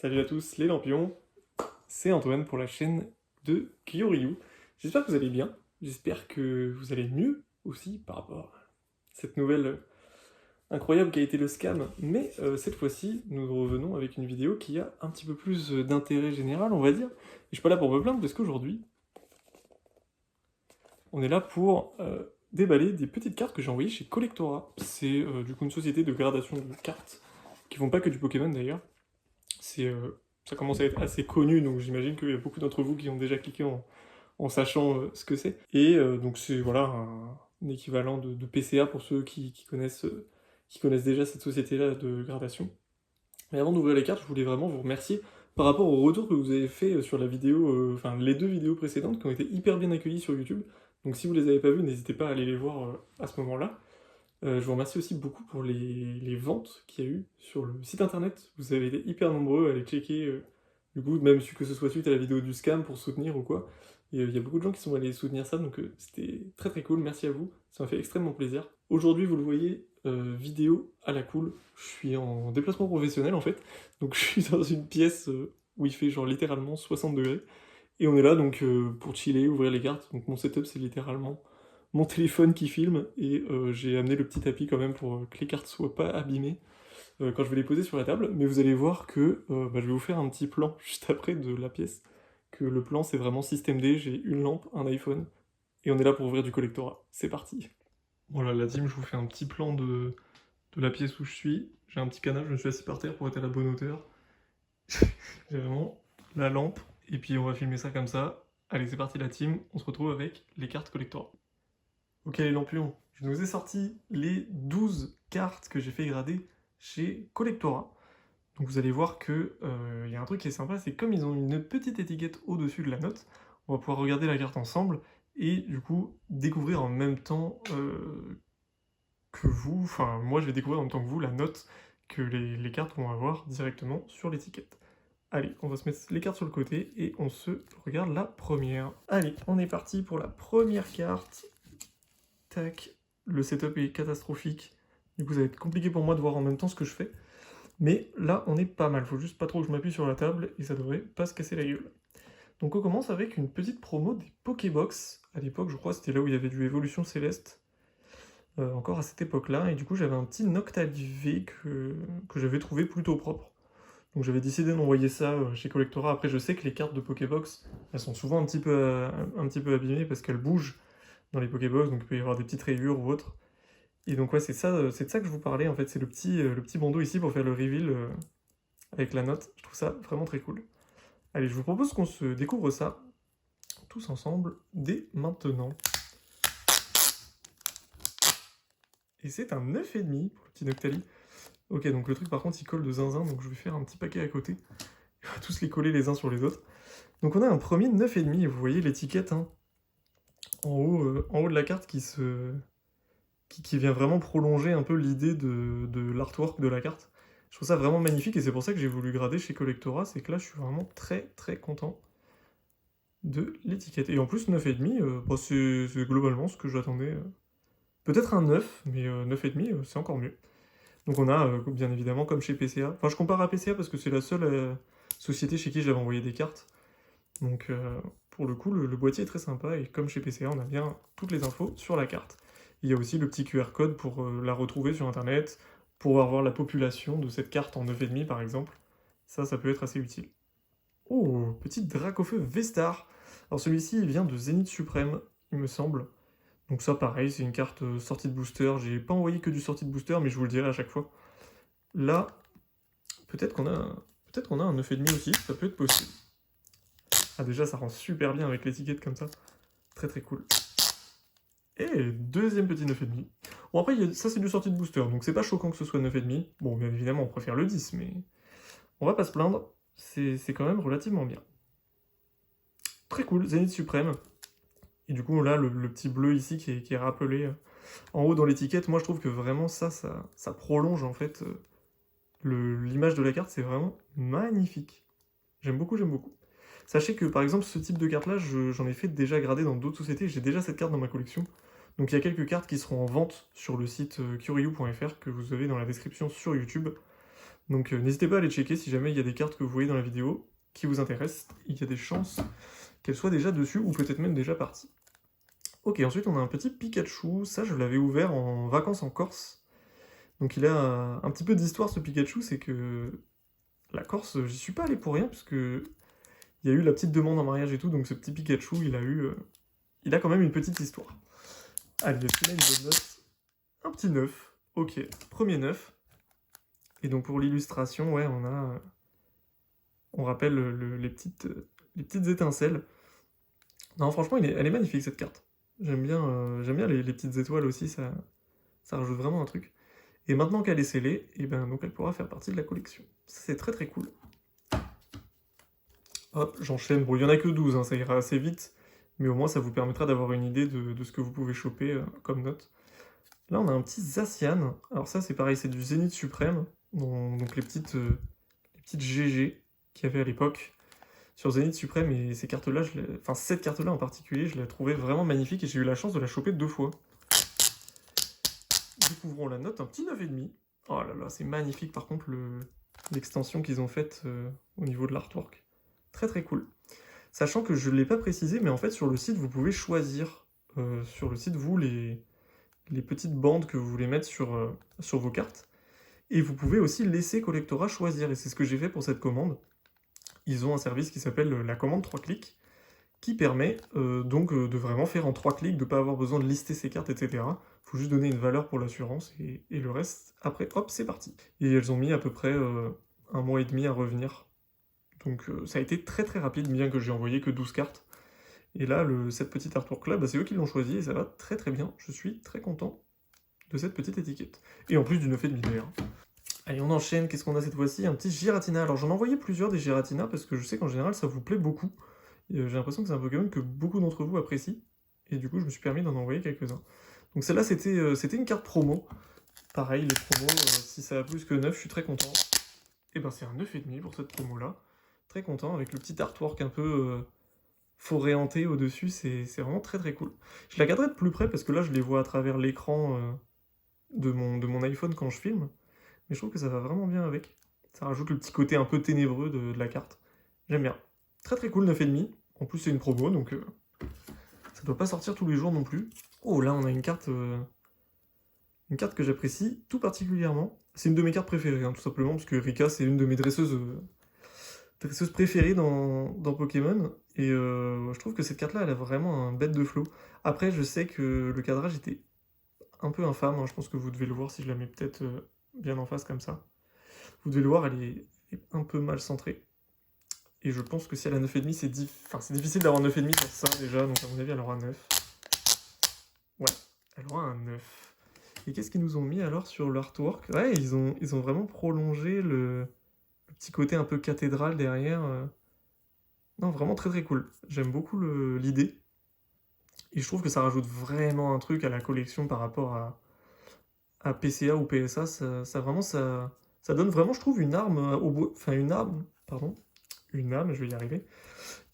Salut à tous les lampions, c'est Antoine pour la chaîne de Kyoryu. J'espère que vous allez bien, j'espère que vous allez mieux aussi par rapport à cette nouvelle incroyable qui a été le scam. Mais cette fois-ci, nous revenons avec une vidéo qui a un petit peu plus d'intérêt général, on va dire. Et je suis pas là pour me plaindre parce qu'aujourd'hui, on est là pour déballer des petites cartes que j'ai envoyées chez Collectora. C'est du coup une société de gradation de cartes qui font pas que du Pokémon d'ailleurs. Ça commence à être assez connu, donc j'imagine qu'il y a beaucoup d'entre vous qui ont déjà cliqué en sachant ce que c'est. Et donc c'est voilà un équivalent de PCA pour ceux qui connaissent déjà cette société-là de gradation. Mais avant d'ouvrir les cartes, je voulais vraiment vous remercier par rapport au retour que vous avez fait sur la vidéo, enfin les deux vidéos précédentes qui ont été hyper bien accueillies sur YouTube. Donc si vous les avez pas vues, n'hésitez pas à aller les voir à ce moment-là. Je vous remercie aussi beaucoup pour les ventes qu'il y a eu sur le site internet. Vous avez été hyper nombreux à aller checker, du coup, même que ce soit suite à la vidéo du scam pour soutenir ou quoi. Et il y a beaucoup de gens qui sont allés soutenir ça, donc c'était très très cool. Merci à vous, ça m'a fait extrêmement plaisir. Aujourd'hui, vous le voyez, vidéo à la cool. Je suis en déplacement professionnel en fait, donc je suis dans une pièce où il fait genre littéralement 60 degrés. Et on est là donc pour chiller, ouvrir les cartes. Donc mon setup c'est littéralement mon téléphone qui filme et j'ai amené le petit tapis quand même pour que les cartes soient pas abîmées quand je vais les poser sur la table. Mais vous allez voir que je vais vous faire un petit plan juste après de la pièce. Que le plan c'est vraiment système D, j'ai une lampe, un iPhone et on est là pour ouvrir du collectorat. C'est parti. Voilà la team, je vous fais un petit plan de la pièce où je suis. J'ai un petit canapé, je me suis assis par terre pour être à la bonne hauteur. J'ai vraiment la lampe et puis on va filmer ça comme ça. Allez c'est parti la team, on se retrouve avec les cartes collectorat. Ok les lampions, je nous ai sorti les 12 cartes que j'ai fait grader chez Collectora. Donc vous allez voir que y a un truc qui est sympa, c'est comme ils ont une petite étiquette au-dessus de la note, on va pouvoir regarder la carte ensemble et du coup découvrir en même temps que vous, enfin moi je vais découvrir en même temps que vous la note que les cartes vont avoir directement sur l'étiquette. Allez, on va se mettre les cartes sur le côté et on se regarde la première. Allez, on est parti pour la première carte. Tac, le setup est catastrophique. Du coup, ça va être compliqué pour moi de voir en même temps ce que je fais. Mais là, on est pas mal. Faut juste pas trop que je m'appuie sur la table et ça devrait pas se casser la gueule. Donc on commence avec une petite promo des Pokébox. À l'époque, je crois, c'était là où il y avait du Évolution Céleste. Encore à cette époque-là. Et du coup, j'avais un petit Noctalivé que j'avais trouvé plutôt propre. Donc j'avais décidé d'envoyer ça chez Collectora. Après, je sais que les cartes de Pokébox, elles sont souvent un petit peu abîmées parce qu'elles bougent dans les Pokébox, donc il peut y avoir des petites rayures ou autre. Et donc ouais, c'est de ça que je vous parlais, en fait, c'est le petit bandeau ici pour faire le reveal avec la note. Je trouve ça vraiment très cool. Allez, je vous propose qu'on se découvre ça tous ensemble dès maintenant. Et c'est un 9,5 pour le petit Noctali. Ok, donc le truc par contre il colle de zinzin, donc je vais faire un petit paquet à côté. On va tous les coller les uns sur les autres. Donc on a un premier 9,5 et vous voyez l'étiquette hein, en haut de la carte qui vient vraiment prolonger un peu l'idée de l'artwork de la carte. Je trouve ça vraiment magnifique et c'est pour ça que j'ai voulu grader chez Collectora, c'est que là je suis vraiment très très content de l'étiquette. Et en plus 9,5, bah, c'est globalement ce que j'attendais. Peut-être un 9, mais 9,5 c'est encore mieux. Donc on a bien évidemment comme chez PCA, enfin je compare à PCA parce que c'est la seule société chez qui j'avais envoyé des cartes. Donc pour le coup le boîtier est très sympa et comme chez PCA on a bien toutes les infos sur la carte. Il y a aussi le petit QR code pour la retrouver sur internet, pour avoir la population de cette carte en 9,5 par exemple. Ça peut être assez utile. Oh, petit Dracofeu V-Star. Alors celui-ci il vient de Zénith Suprême, il me semble. Donc ça pareil, c'est une carte sortie de booster. J'ai pas envoyé que du sortie de booster, mais je vous le dirai à chaque fois. Là, peut-être qu'on a un 9,5 aussi, ça peut être possible. Ah déjà ça rend super bien avec l'étiquette comme ça. Très très cool. Et deuxième petit 9,5. Bon après, ça c'est du sortie de booster, donc c'est pas choquant que ce soit 9,5. Bon, bien évidemment, on préfère le 10, mais on va pas se plaindre, c'est quand même relativement bien. Très cool, Zénith Suprême. Et du coup, là, le petit bleu ici qui est rappelé en haut dans l'étiquette, moi je trouve que vraiment ça prolonge en fait l'image de la carte, c'est vraiment magnifique. J'aime beaucoup, j'aime beaucoup. Sachez que par exemple, ce type de carte là, j'en ai fait déjà grader dans d'autres sociétés, j'ai déjà cette carte dans ma collection. Donc il y a quelques cartes qui seront en vente sur le site kyoryu.fr que vous avez dans la description sur YouTube. Donc n'hésitez pas à aller checker si jamais il y a des cartes que vous voyez dans la vidéo qui vous intéressent. Il y a des chances qu'elles soient déjà dessus ou peut-être même déjà parties. Ok, ensuite on a un petit Pikachu. Ça, je l'avais ouvert en vacances en Corse. Donc il a un petit peu d'histoire ce Pikachu, c'est que la Corse, j'y suis pas allé pour rien, parce que il y a eu la petite demande en mariage et tout, donc ce petit Pikachu, il a quand même une petite histoire. Allez, celui-là, une bonne note. Un petit 9. Ok, premier 9. Et donc pour l'illustration, ouais, on rappelle les petites étincelles. Non, franchement, elle est magnifique cette carte. J'aime bien les petites étoiles aussi, ça rajoute vraiment un truc. Et maintenant qu'elle est scellée, et ben, donc elle pourra faire partie de la collection. C'est très très cool. Hop, j'enchaîne. Bon, il n'y en a que 12, hein, ça ira assez vite. Mais au moins, ça vous permettra d'avoir une idée de ce que vous pouvez choper comme note. Là, on a un petit Zacian. Alors ça, c'est pareil, c'est du Zénith Suprême. Donc les petites GG qu'il y avait à l'époque sur Zénith Suprême. Et ces cartes-là, enfin cette carte-là en particulier, je la trouvais vraiment magnifique et j'ai eu la chance de la choper 2 fois. Découvrons la note, un petit 9,5. Oh là là, c'est magnifique par contre l'extension qu'ils ont faite au niveau de l'artwork. Très très cool. Sachant que je ne l'ai pas précisé, mais en fait sur le site vous pouvez choisir sur le site vous les petites bandes que vous voulez mettre sur vos cartes. Et vous pouvez aussi laisser Collectora choisir, et c'est ce que j'ai fait pour cette commande. Ils ont un service qui s'appelle la commande 3 clics, qui permet donc de vraiment faire en 3 clics, de ne pas avoir besoin de lister ses cartes, etc. Il faut juste donner une valeur pour l'assurance, et le reste, après, hop, c'est parti. Et elles ont mis à peu près 1 mois et demi à revenir. Donc ça a été très très rapide, bien que j'ai envoyé que 12 cartes. Et là, cette petite artwork là, bah, c'est eux qui l'ont choisi, et ça va très très bien. Je suis très content de cette petite étiquette. Et en plus du 9,5 d'ailleurs. Allez, on enchaîne. Qu'est-ce qu'on a cette fois-ci? Un petit Giratina. Alors j'en ai envoyé plusieurs des Giratina, parce que je sais qu'en général ça vous plaît beaucoup. J'ai l'impression que c'est un Pokémon que beaucoup d'entre vous apprécient. Et du coup, je me suis permis d'en envoyer quelques-uns. Donc celle-là, c'était une carte promo. Pareil, les promos, si ça a plus que 9, je suis très content. Et ben c'est un 9,5 pour cette promo-là. Très content, avec le petit artwork un peu forêt hantée au-dessus, c'est vraiment très très cool. Je la garderai de plus près, parce que là, je les vois à travers l'écran de mon iPhone quand je filme. Mais je trouve que ça va vraiment bien avec. Ça rajoute le petit côté un peu ténébreux de la carte. J'aime bien. Très très cool, 9,5. En plus, c'est une promo, donc ça doit pas sortir tous les jours non plus. Oh, là, on a une carte que j'apprécie tout particulièrement. C'est une de mes cartes préférées, hein, tout simplement, parce que Rika, c'est une de mes dresseuses préférées dans Pokémon. Et je trouve que cette carte-là, elle a vraiment un bête de flow. Après, je sais que le cadrage était un peu infâme. Hein, je pense que vous devez le voir si je la mets peut-être bien en face comme ça. Vous devez le voir, elle est un peu mal centrée. Et je pense que si elle a 9,5, c'est difficile d'avoir 9,5 sur ça déjà, donc à mon avis elle aura 9. Ouais, elle aura un 9. Et qu'est-ce qu'ils nous ont mis alors sur l'artwork? Ouais, ils ont vraiment prolongé le petit côté un peu cathédrale derrière. Non, vraiment très très cool. J'aime beaucoup l'idée. Et je trouve que ça rajoute vraiment un truc à la collection par rapport à PCA ou PSA. Ça donne vraiment, je trouve, une arme au bois. Enfin, une arme, pardon. Une âme, je vais y arriver.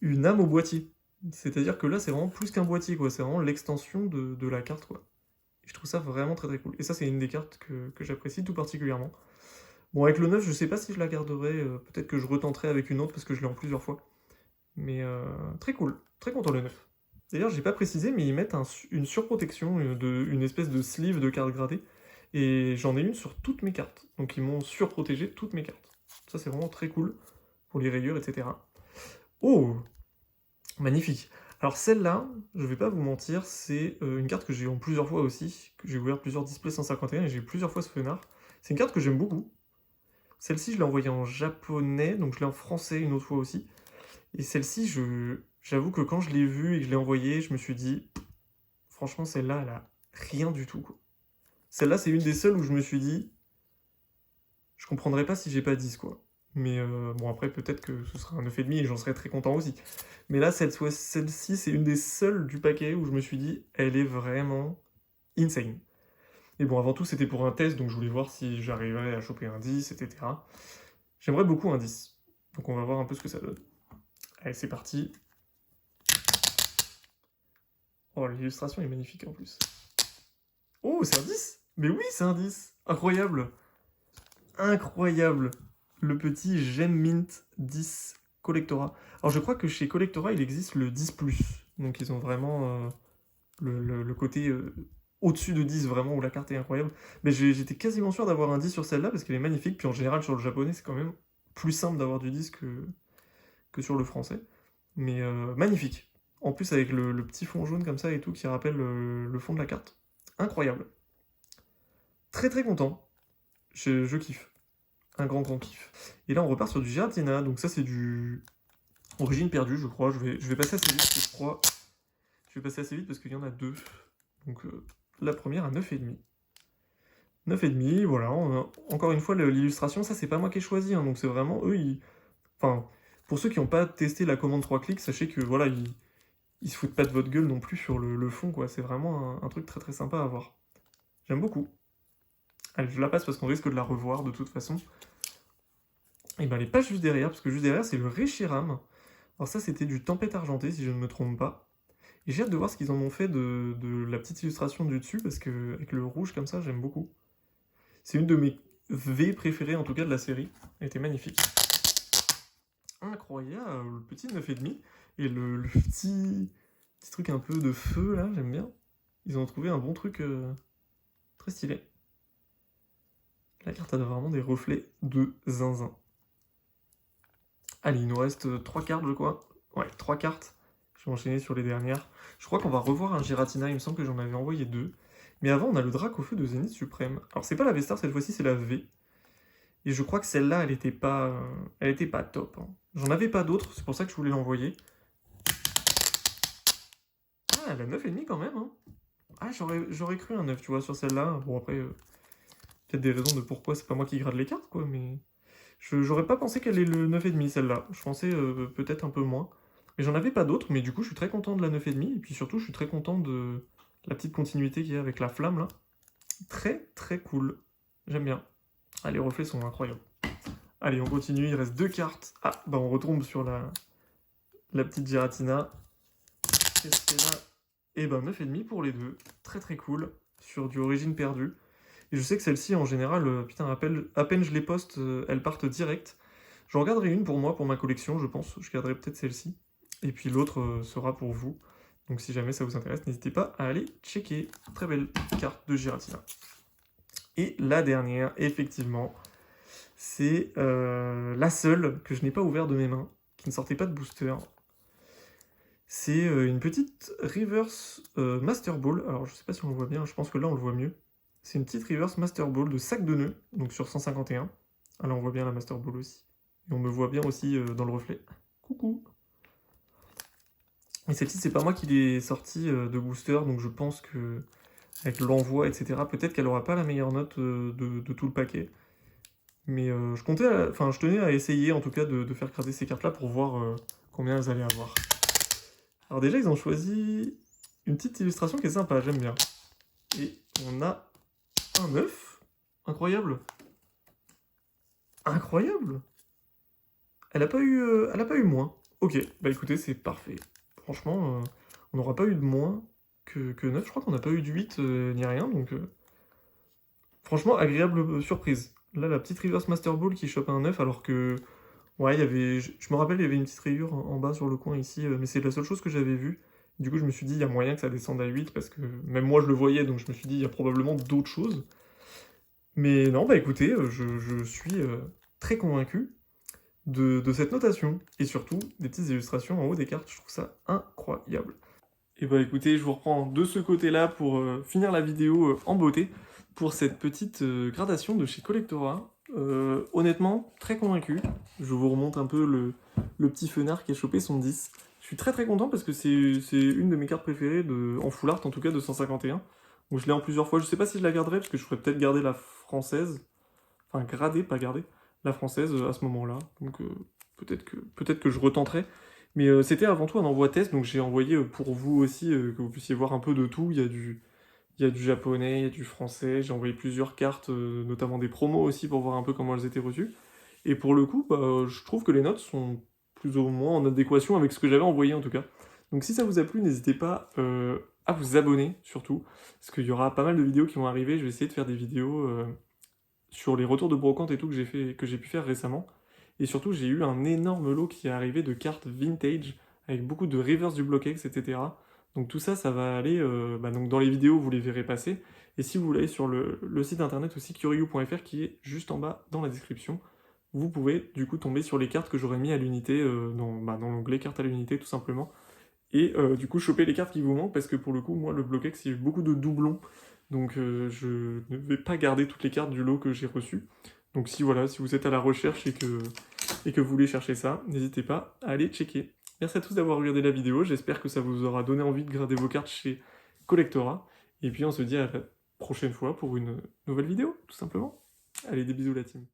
Une âme au boîtier. C'est-à-dire que là, c'est vraiment plus qu'un boîtier, quoi. C'est vraiment l'extension de la carte, quoi. Et je trouve ça vraiment très très cool. Et ça, c'est une des cartes que j'apprécie tout particulièrement. Bon, avec le 9, je sais pas si je la garderai. Peut-être que je retenterai avec une autre parce que je l'ai en plusieurs fois. Mais très cool. Très content le 9. D'ailleurs, j'ai pas précisé, mais ils mettent une surprotection, une espèce de sleeve de carte gradée. Et j'en ai une sur toutes mes cartes. Donc ils m'ont surprotégé toutes mes cartes. Ça, c'est vraiment très cool pour les rayures, etc. Oh, magnifique. Alors celle-là, je vais pas vous mentir, c'est une carte que j'ai eu en plusieurs fois aussi, que j'ai ouvert plusieurs displays 151 et j'ai eu plusieurs fois ce fenard. C'est une carte que j'aime beaucoup. Celle-ci, je l'ai envoyée en japonais, donc je l'ai en français une autre fois aussi. Et celle-ci, j'avoue que quand je l'ai vue et que je l'ai envoyée, je me suis dit, franchement, celle-là, elle a rien du tout, quoi. Celle-là, c'est une des seules où je me suis dit, je comprendrais pas si j'ai pas 10, quoi. Mais bon, après, peut-être que ce sera un 9,5 et j'en serais très content aussi. Mais là, celle-ci, c'est une des seules du paquet où je me suis dit, elle est vraiment insane. Et bon, avant tout, c'était pour un test, donc je voulais voir si j'arriverais à choper un 10, etc. J'aimerais beaucoup un 10. Donc on va voir un peu ce que ça donne. Allez, c'est parti. Oh, l'illustration est magnifique en plus. Oh, c'est un 10! Mais oui, c'est un 10! Incroyable! Incroyable! le petit Gem Mint 10 Collectora. Alors je crois que chez Collectora, il existe le 10+. Donc ils ont vraiment le côté au-dessus de 10, vraiment, où la carte est incroyable. Mais j'étais quasiment sûr d'avoir un 10 sur celle-là, parce qu'elle est magnifique. Puis en général, sur le japonais, c'est quand même plus simple d'avoir du 10 que sur le français. Mais magnifique. En plus, avec le petit fond jaune comme ça et tout, qui rappelle le fond de la carte. Incroyable. Très très content. Je kiffe. Un grand kiff. Et là, on repart sur du Giratina. Donc ça, c'est du Origine perdue, je crois. Je vais passer assez vite, parce que je crois. Je vais passer assez vite parce qu'il y en a deux. Donc la première à 9,5. 9,5, voilà. Encore une fois, l'illustration, ça, c'est pas moi qui ai choisi. Hein, donc c'est vraiment eux, Enfin, pour ceux qui n'ont pas testé la commande 3 clics, sachez que voilà, ils se foutent pas de votre gueule non plus sur le fond, quoi. C'est vraiment un truc très très sympa à voir. J'aime beaucoup. Allez, je la passe parce qu'on risque de la revoir de toute façon. Et ben elle est pas juste derrière, parce que juste derrière, c'est le Reshiram. Alors ça, c'était du Tempête Argentée, si je ne me trompe pas. Et j'ai hâte de voir ce qu'ils en ont fait de la petite illustration du dessus, parce que avec le rouge comme ça, j'aime beaucoup. C'est une de mes V préférées, en tout cas, de la série. Elle était magnifique. Incroyable, le petit 9,5. Et le petit truc un peu de feu, là, j'aime bien. Ils ont trouvé un bon truc très stylé. La carte a vraiment des reflets de zinzin. Allez, il nous reste 3 cartes, je crois. Ouais, 3 cartes. Je vais enchaîner sur les dernières. Je crois qu'on va revoir un Giratina, il me semble que j'en avais envoyé 2. Mais avant, on a le Dracofeu de Zénith Suprême. Alors, c'est pas la V-Star cette fois-ci, c'est la V. Et je crois que celle-là, elle était pas top. Hein. J'en avais pas d'autres, c'est pour ça que je voulais l'envoyer. Ah, elle a 9,5 quand même. Hein. Ah, j'aurais cru un 9, tu vois, sur celle-là. Bon, après, peut-être des raisons de pourquoi c'est pas moi qui grade les cartes, quoi, mais... J'aurais pas pensé qu'elle ait le 9,5 celle-là. Je pensais peut-être un peu moins. Mais j'en avais pas d'autres, mais du coup je suis très content de la 9,5. Et puis surtout je suis très content de la petite continuité qu'il y a avec la flamme là. Très très cool. J'aime bien. Ah, les reflets sont incroyables. Allez, on continue, il reste 2 cartes. Ah, bah on retombe sur la petite Giratina. Qu'est-ce qu'il y a là? Et ben 9,5 pour les deux. Très très cool. Sur du Origine perdue. Et je sais que celle-ci, en général, putain, à peine je les poste, elles partent direct. J'en regarderai une pour moi, pour ma collection, je pense. Je garderai peut-être celle-ci. Et puis l'autre sera pour vous. Donc si jamais ça vous intéresse, n'hésitez pas à aller checker. Très belle carte de Giratina. Et la dernière, effectivement, c'est la seule que je n'ai pas ouverte de mes mains, qui ne sortait pas de booster. C'est une petite Reverse Master Ball. Alors je sais pas si on le voit bien, je pense que là on le voit mieux. C'est une petite Reverse Master Ball de sac de nœuds, donc sur 151. Ah là on voit bien la Master Ball aussi. Et on me voit bien aussi dans le reflet. Coucou. Et celle-ci c'est pas moi qui l'ai sortie de booster, donc je pense que avec l'envoi, etc., peut-être qu'elle aura pas la meilleure note de tout le paquet. Mais je tenais à essayer en tout cas de faire grader ces cartes-là pour voir combien elles allaient avoir. Alors déjà, ils ont choisi une petite illustration qui est sympa, j'aime bien. Et on a un œuf. Incroyable. Incroyable. Elle a pas eu moins. Ok, bah écoutez, c'est parfait. Franchement, on n'aura pas eu de moins que 9. Je crois qu'on n'a pas eu de 8 ni rien, donc... franchement, agréable surprise. Là, la petite Reverse Master Ball qui chope un 9, alors que... Ouais, il y avait... Je me rappelle, il y avait une petite rayure en bas sur le coin ici, mais c'est la seule chose que j'avais vue. Du coup, je me suis dit, il y a moyen que ça descende à 8, parce que même moi, je le voyais, donc je me suis dit, il y a probablement d'autres choses. Mais non, bah écoutez, je suis très convaincu de cette notation. Et surtout, des petites illustrations en haut des cartes, je trouve ça incroyable. Et bah écoutez, je vous reprends de ce côté-là pour finir la vidéo en beauté, pour cette petite gradation de chez Collectora. Honnêtement, très convaincu. Je vous remonte un peu le petit fenard qui a chopé son 10. Je suis très très content parce que c'est une de mes cartes préférées, en full art en tout cas, de 151. Donc je l'ai en plusieurs fois. Je sais pas si je la garderai parce que je ferais peut-être garder la française. Enfin, garder, pas garder. La française à ce moment-là. Donc peut-être que je retenterai. Mais c'était avant tout un envoi test, donc j'ai envoyé pour vous aussi, que vous puissiez voir un peu de tout. Il y a du japonais, il y a du français. J'ai envoyé plusieurs cartes, notamment des promos aussi, pour voir un peu comment elles étaient reçues. Et pour le coup, bah, je trouve que les notes sont plus ou moins en adéquation avec ce que j'avais envoyé en tout cas. Donc si ça vous a plu, n'hésitez pas à vous abonner surtout, parce qu'il y aura pas mal de vidéos qui vont arriver. Je vais essayer de faire des vidéos sur les retours de brocante et tout que j'ai pu faire récemment. Et surtout, j'ai eu un énorme lot qui est arrivé de cartes vintage avec beaucoup de reverse du Blockx, etc. Donc tout ça, ça va aller donc dans les vidéos, vous les verrez passer. Et si vous voulez sur le site internet aussi, curiou.fr, qui est juste en bas dans la description, vous pouvez du coup tomber sur les cartes que j'aurais mis à l'unité dans l'onglet cartes à l'unité tout simplement. Et du coup choper les cartes qui vous manquent parce que pour le coup, moi, le Blockx, il y a eu beaucoup de doublons. Donc je ne vais pas garder toutes les cartes du lot que j'ai reçu. Donc si voilà, si vous êtes à la recherche et que vous voulez chercher ça, n'hésitez pas à aller checker. Merci à tous d'avoir regardé la vidéo, j'espère que ça vous aura donné envie de grader vos cartes chez Collectora. Et puis on se dit à la prochaine fois pour une nouvelle vidéo, tout simplement. Allez, des bisous la team.